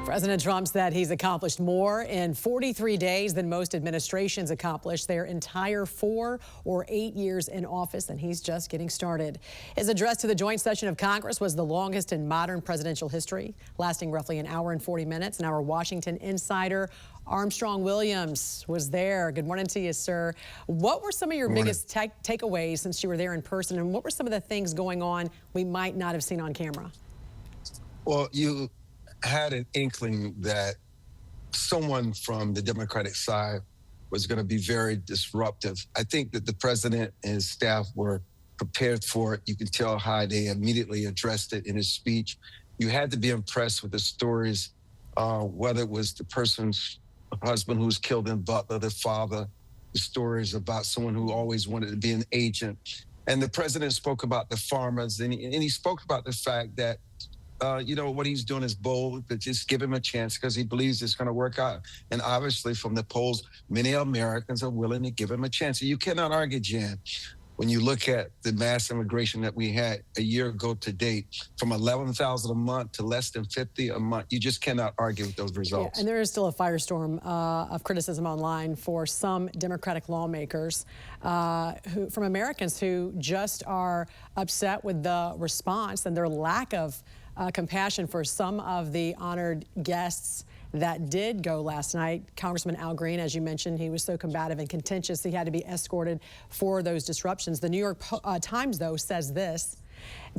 President Trump said he's accomplished more in 43 days than most administrations accomplished their entire 4 or 8 years in office, and he's just getting started. His address to the joint session of Congress was the longest in modern presidential history, lasting roughly an hour and 40 minutes. And our Washington insider, Armstrong Williams, was there. Good morning to you, sir. What were some of your biggest takeaways since you were there in person, and what were some of the things going on we might not have seen on camera? Well, you had an inkling that someone from the Democratic side was going to be very disruptive. I think that the president and his staff were prepared for it. You can tell how they immediately addressed it in his speech. You had to be impressed with the stories, whether it was the person's husband who was killed in Butler, the father, the stories about someone who always wanted to be an agent. And the president spoke about the farmers, and he spoke about the fact that what he's doing is bold, but just give him a chance because he believes it's going to work out. And obviously from the polls, many Americans are willing to give him a chance. And you cannot argue, Jan, when you look at the mass immigration that we had a year ago to date, from 11,000 a month to less than 50 a month, you just cannot argue with those results. Yeah, and there is still a firestorm of criticism online for some Democratic lawmakers from Americans who just are upset with the response and their lack of compassion for some of the honored guests that did go last night. Congressman Al Green, as you mentioned, he was so combative and contentious, he had to be escorted for those disruptions. The New York Times, though, says this: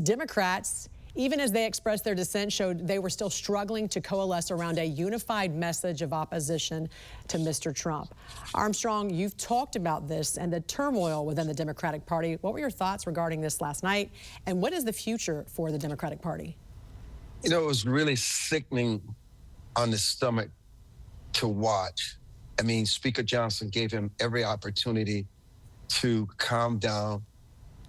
Democrats, even as they expressed their dissent, showed they were still struggling to coalesce around a unified message of opposition to Mr. Trump. Armstrong, you've talked about this and the turmoil within the Democratic Party. What were your thoughts regarding this last night, and what is the future for the Democratic Party? You know, it was really sickening on the stomach to watch. I mean, Speaker Johnson gave him every opportunity to calm down,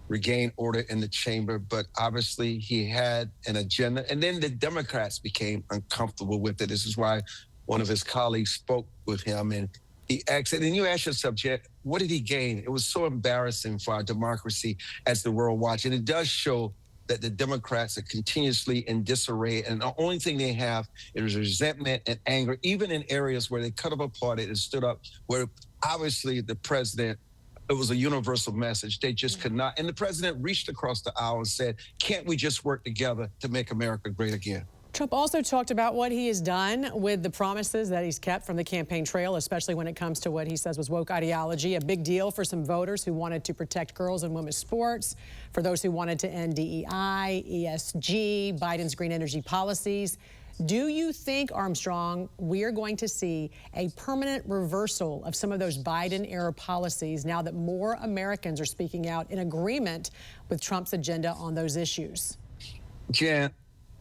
regain order in the chamber, but obviously he had an agenda. And then the Democrats became uncomfortable with it. This is why one of his colleagues spoke with him, and he asked, and you ask yourself, Jet, what did he gain? It was so embarrassing for our democracy as the world watched. And it does show that the Democrats are continuously in disarray, and the only thing they have is resentment and anger, even in areas where they cut up a party and stood up, where obviously the president, it was a universal message. They just could not. And the president reached across the aisle and said, can't we just work together to make America great again? Trump also talked about what he has done with the promises that he's kept from the campaign trail, especially when it comes to what he says was woke ideology, a big deal for some voters who wanted to protect girls and women's sports, for those who wanted to end DEI, ESG, Biden's green energy policies. Do you think, Armstrong, we are going to see a permanent reversal of some of those Biden-era policies now that more Americans are speaking out in agreement with Trump's agenda on those issues? Jan,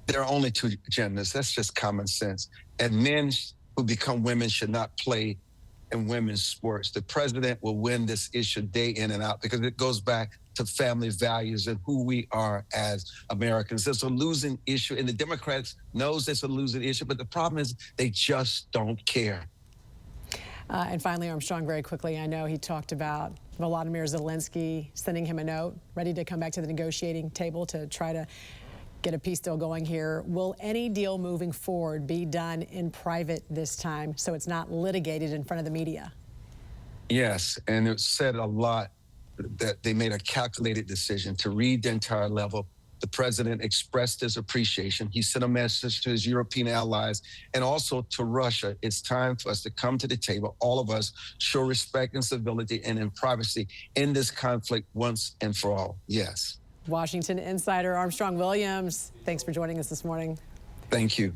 there are only two agendas. That's just common sense. And men who become women should not play in women's sports. The president will win this issue day in and out because it goes back to family values and who we are as Americans. It's a losing issue, and the Democrats knows it's a losing issue, but the problem is they just don't care. And finally, Armstrong, very quickly, I know he talked about Volodymyr Zelensky sending him a note, ready to come back to the negotiating table to try to get a peace deal going here. Will any deal moving forward be done in private this time so it's not litigated in front of the media? Yes, and it said a lot that they made a calculated decision to read the entire level. The president expressed his appreciation. He sent a message to his European allies and also to Russia. It's time for us to come to the table, all of us, show respect and civility and in privacy in this conflict once and for all. Yes. Washington insider Armstrong Williams, thanks for joining us this morning. Thank you.